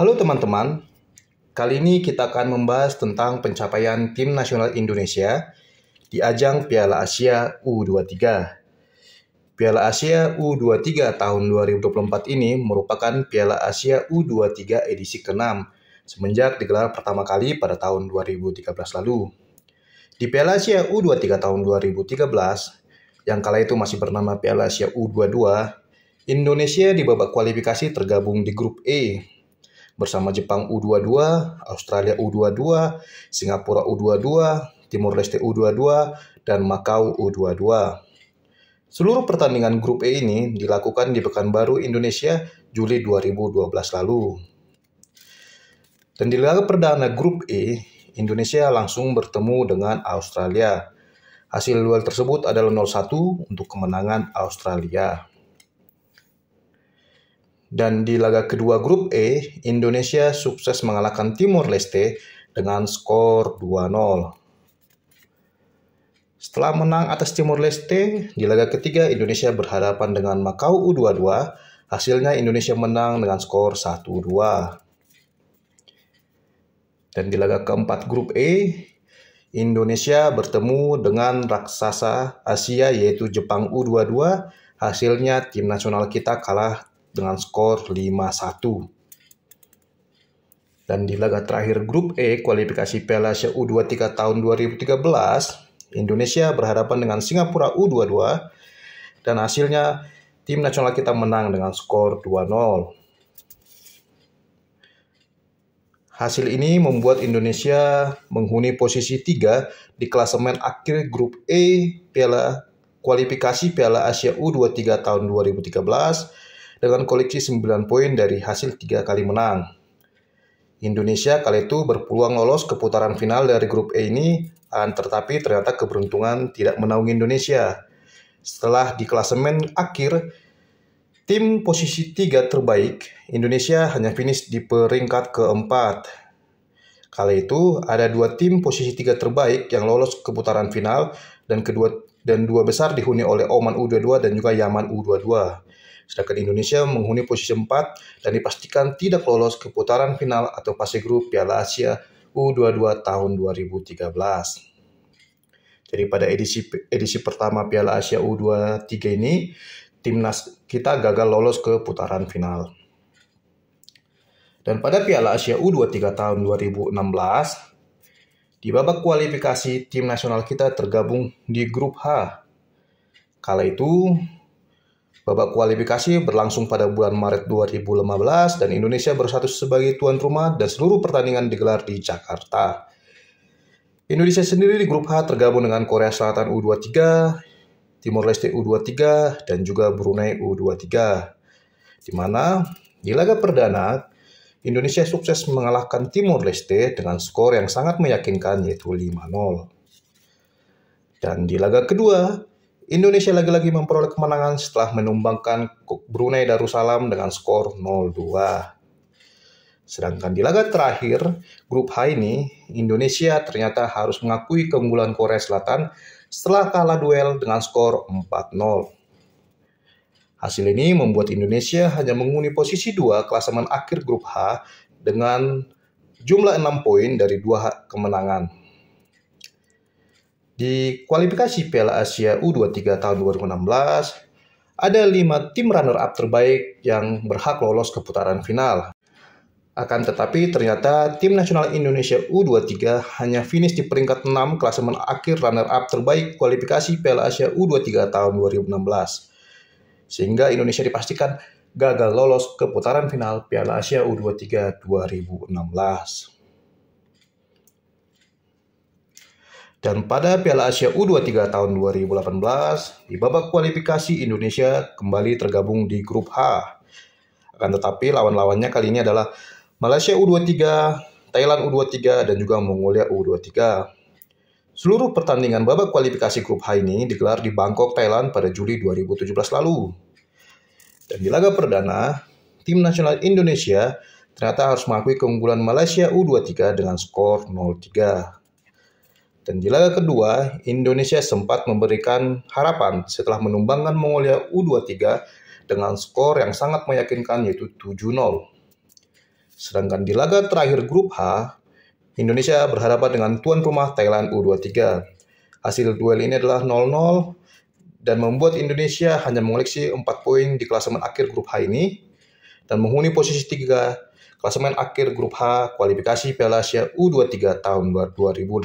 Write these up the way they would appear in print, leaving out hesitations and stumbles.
Halo teman-teman, kali ini kita akan membahas tentang pencapaian tim nasional Indonesia di ajang Piala Asia U23. Piala Asia U23 tahun 2024 ini merupakan Piala Asia U23 edisi ke-6 semenjak digelar pertama kali pada tahun 2013 lalu. Di Piala Asia U23 tahun 2013, yang kala itu masih bernama Piala Asia U22, Indonesia di babak kualifikasi tergabung di grup E bersama Jepang U22, Australia U22, Singapura U22, Timor Leste U22, dan Makau U22. Seluruh pertandingan grup E ini dilakukan di Pekanbaru, Indonesia, Juli 2012 lalu. Dan di laga perdana grup E, Indonesia langsung bertemu dengan Australia. Hasil duel tersebut adalah 0-1 untuk kemenangan Australia. Dan di laga kedua grup E, Indonesia sukses mengalahkan Timor Leste dengan skor 2-0. Setelah menang atas Timor Leste, di laga ketiga Indonesia berhadapan dengan Makau U22, hasilnya Indonesia menang dengan skor 1-2. Dan di laga keempat grup E, Indonesia bertemu dengan raksasa Asia yaitu Jepang U22, hasilnya tim nasional kita kalah dengan skor 5-1. Dan di laga terakhir grup E kualifikasi Piala Asia U23 tahun 2013, Indonesia berhadapan dengan Singapura U22 dan hasilnya tim nasional kita menang dengan skor 2-0. Hasil ini membuat Indonesia menghuni posisi 3 di klasemen akhir grup E kualifikasi Piala Asia U23 tahun 2013 dengan koleksi 9 poin dari hasil 3 kali menang. Indonesia kala itu berpeluang lolos ke putaran final dari grup E ini, tetapi ternyata keberuntungan tidak menaungi Indonesia. Setelah di klasemen akhir, tim posisi 3 terbaik, Indonesia hanya finish di peringkat keempat. Kala itu ada 2 tim posisi 3 terbaik yang lolos ke putaran final dan dua besar dihuni oleh Oman U22 dan juga Yaman U22. Sedangkan Indonesia menghuni posisi 4 dan dipastikan tidak lolos ke putaran final atau fase grup Piala Asia U22 tahun 2013. Jadi pada edisi pertama Piala Asia U23 ini, timnas kita gagal lolos ke putaran final. Dan pada Piala Asia U23 tahun 2016, di babak kualifikasi tim nasional kita tergabung di grup H. Kala itu, babak kualifikasi berlangsung pada bulan Maret 2015 dan Indonesia berstatus sebagai tuan rumah dan seluruh pertandingan digelar di Jakarta. Indonesia sendiri di grup H tergabung dengan Korea Selatan U23, Timor Leste U23, dan juga Brunei U23. Di mana di laga perdana, Indonesia sukses mengalahkan Timor Leste dengan skor yang sangat meyakinkan yaitu 5-0. Dan di laga kedua, Indonesia lagi-lagi memperoleh kemenangan setelah menumbangkan Brunei Darussalam dengan skor 0-2. Sedangkan di laga terakhir, grup H ini, Indonesia ternyata harus mengakui keunggulan Korea Selatan setelah kalah duel dengan skor 4-0. Hasil ini membuat Indonesia hanya menghuni posisi 2 klasemen akhir grup H dengan jumlah 6 poin dari 2 kemenangan. Di kualifikasi Piala Asia U23 tahun 2016, ada 5 tim runner-up terbaik yang berhak lolos ke putaran final. Akan tetapi ternyata tim nasional Indonesia U23 hanya finish di peringkat 6 klasemen akhir runner-up terbaik kualifikasi Piala Asia U23 tahun 2016. Sehingga Indonesia dipastikan gagal lolos ke putaran final Piala Asia U23 2016. Dan pada Piala Asia U23 tahun 2018, di babak kualifikasi Indonesia kembali tergabung di grup H. Akan tetapi lawan-lawannya kali ini adalah Malaysia U23, Thailand U23, dan juga Mongolia U23. Seluruh pertandingan babak kualifikasi grup H ini digelar di Bangkok, Thailand pada Juli 2017 lalu. Dan di laga perdana, tim nasional Indonesia ternyata harus mengakui keunggulan Malaysia U23 dengan skor 0-3. Dan di laga kedua, Indonesia sempat memberikan harapan setelah menumbangkan Mongolia U23 dengan skor yang sangat meyakinkan yaitu 7-0. Sedangkan di laga terakhir grup H, Indonesia berhadapan dengan tuan rumah Thailand U23. Hasil duel ini adalah 0-0 dan membuat Indonesia hanya mengoleksi 4 poin di klasemen akhir grup H ini dan menghuni posisi 3 klasemen akhir grup H kualifikasi Piala Asia U23 tahun 2018.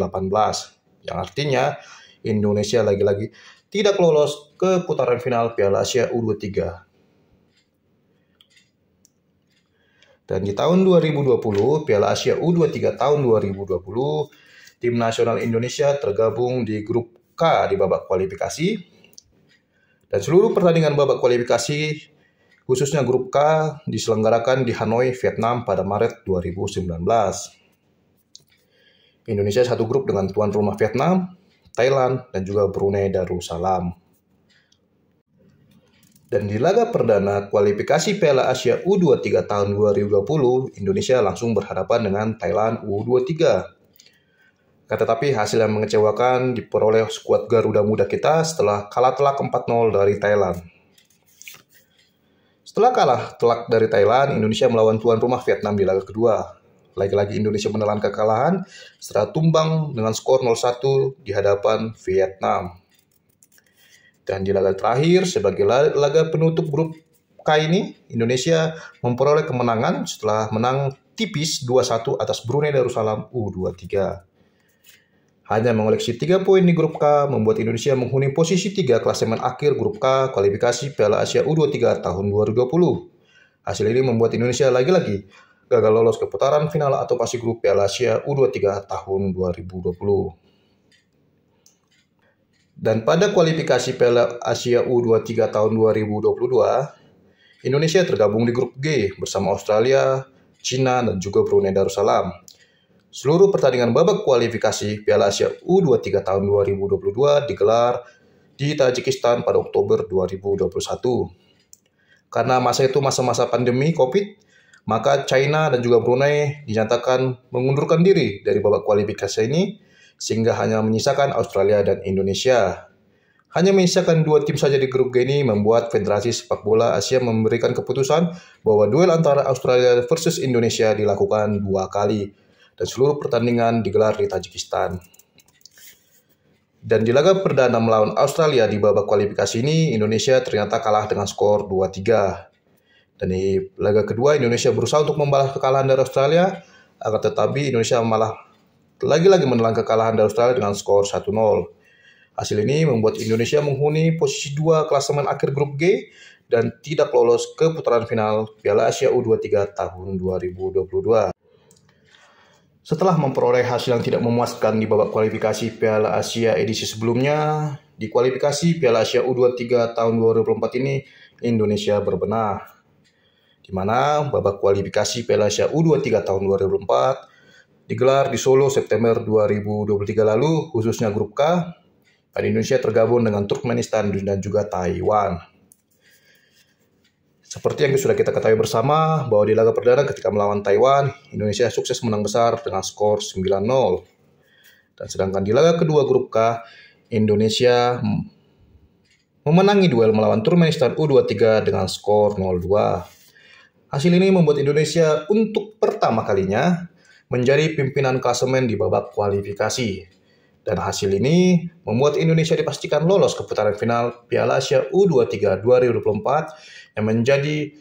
Yang artinya Indonesia lagi-lagi tidak lolos ke putaran final Piala Asia U23. Dan di tahun 2020, Piala Asia U23 tahun 2020, tim nasional Indonesia tergabung di grup K di babak kualifikasi. Dan seluruh pertandingan babak kualifikasi, khususnya grup K, diselenggarakan di Hanoi, Vietnam pada Maret 2019. Indonesia satu grup dengan tuan rumah Vietnam, Thailand, dan juga Brunei Darussalam. Dan di laga perdana kualifikasi Piala Asia U23 tahun 2020, Indonesia langsung berhadapan dengan Thailand U23. Tetapi hasil yang mengecewakan diperoleh skuad Garuda Muda kita setelah kalah telak 4-0 dari Thailand. Setelah kalah telak dari Thailand, Indonesia melawan tuan rumah Vietnam di laga kedua. Lagi-lagi Indonesia menelan kekalahan setelah tumbang dengan skor 0-1 di hadapan Vietnam. Dan di laga terakhir, sebagai laga penutup grup K ini, Indonesia memperoleh kemenangan setelah menang tipis 2-1 atas Brunei Darussalam U23. Hanya mengoleksi 3 poin di grup K, membuat Indonesia menghuni posisi 3 klasemen akhir grup K kualifikasi Piala Asia U23 tahun 2020. Hasil ini membuat Indonesia lagi-lagi gagal lolos ke putaran final atau fase grup Piala Asia U23 tahun 2020. Dan pada kualifikasi Piala Asia U23 tahun 2022, Indonesia tergabung di grup G bersama Australia, China, dan juga Brunei Darussalam. Seluruh pertandingan babak kualifikasi Piala Asia U23 tahun 2022 digelar di Tajikistan pada Oktober 2021. Karena masa itu masa-masa pandemi COVID, maka China dan juga Brunei dinyatakan mengundurkan diri dari babak kualifikasi ini, sehingga hanya menyisakan Australia dan Indonesia. Hanya menyisakan 2 tim saja di grup G ini membuat Federasi Sepak Bola Asia memberikan keputusan bahwa duel antara Australia versus Indonesia dilakukan 2 kali dan seluruh pertandingan digelar di Tajikistan. Dan di laga perdana melawan Australia di babak kualifikasi ini, Indonesia ternyata kalah dengan skor 2-3. Dan di laga kedua, Indonesia berusaha untuk membalas kekalahan dari Australia, akan tetapi Indonesia malah lagi-lagi menelan kekalahan dari Australia dengan skor 1-0. Hasil ini membuat Indonesia menghuni posisi 2 klasemen akhir grup G dan tidak lolos ke putaran final Piala Asia U23 tahun 2022. Setelah memperoleh hasil yang tidak memuaskan di babak kualifikasi Piala Asia edisi sebelumnya, di kualifikasi Piala Asia U23 tahun 2024 ini Indonesia berbenah. Di mana babak kualifikasi Piala Asia U23 tahun 2024 digelar di Solo September 2023 lalu, khususnya grup K, dan Indonesia tergabung dengan Turkmenistan dan juga Taiwan. Seperti yang sudah kita ketahui bersama, bahwa di laga perdana ketika melawan Taiwan, Indonesia sukses menang besar dengan skor 9-0. Dan sedangkan di laga kedua grup K, Indonesia memenangi duel melawan Turkmenistan U23 dengan skor 0-2. Hasil ini membuat Indonesia untuk pertama kalinya menjadi pimpinan klasemen di babak kualifikasi. Dan hasil ini membuat Indonesia dipastikan lolos ke putaran final Piala Asia U23 2024 yang menjadi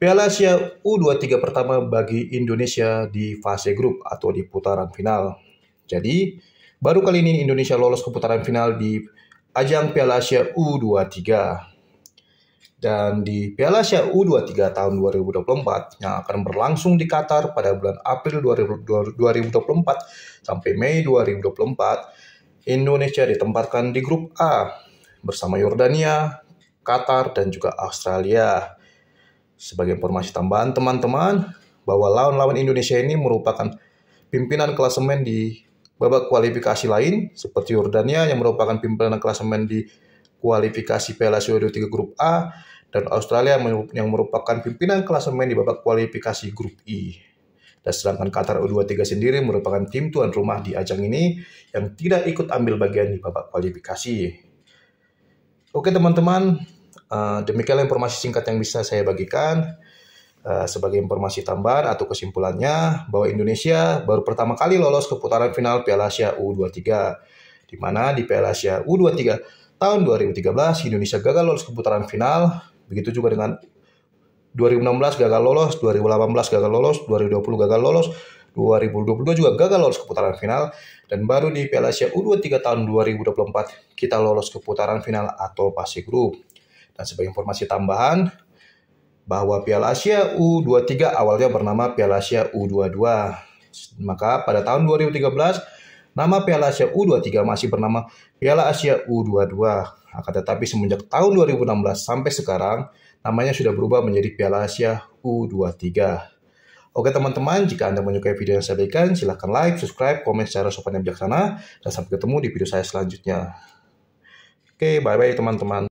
Piala Asia U23 pertama bagi Indonesia di fase grup atau di putaran final. Jadi, baru kali ini Indonesia lolos ke putaran final di ajang Piala Asia U23. Dan di Piala Asia U23 tahun 2024 yang akan berlangsung di Qatar pada bulan April 2024 sampai Mei 2024, Indonesia ditempatkan di grup A bersama Yordania, Qatar, dan juga Australia. Sebagai informasi tambahan teman-teman, bahwa lawan-lawan Indonesia ini merupakan pimpinan klasemen di babak kualifikasi lain, seperti Yordania yang merupakan pimpinan klasemen di kualifikasi Piala Asia U23 grup A, dan Australia yang merupakan pimpinan klasemen di babak kualifikasi grup I. Dan sedangkan Qatar U23 sendiri merupakan tim tuan rumah di ajang ini yang tidak ikut ambil bagian di babak kualifikasi. Oke teman-teman, demikianlah informasi singkat yang bisa saya bagikan. Sebagai informasi tambahan atau kesimpulannya, bahwa Indonesia baru pertama kali lolos ke putaran final Piala Asia U23, di mana di Piala Asia U23 tahun 2013 Indonesia gagal lolos ke putaran final. Begitu juga dengan 2016 gagal lolos, 2018 gagal lolos, 2020 gagal lolos, 2022 juga gagal lolos ke putaran final, dan baru di Piala Asia U23 tahun 2024 kita lolos ke putaran final atau fase grup. Dan sebagai informasi tambahan, bahwa Piala Asia U23 awalnya bernama Piala Asia U22. Maka pada tahun 2013, nama Piala Asia U23 masih bernama Piala Asia U22. Akan tetapi semenjak tahun 2016 sampai sekarang, namanya sudah berubah menjadi Piala Asia U23. Oke teman-teman, jika Anda menyukai video yang saya berikan, silahkan like, subscribe, komen secara sopan dan bijaksana, dan sampai ketemu di video saya selanjutnya. Oke, bye-bye teman-teman.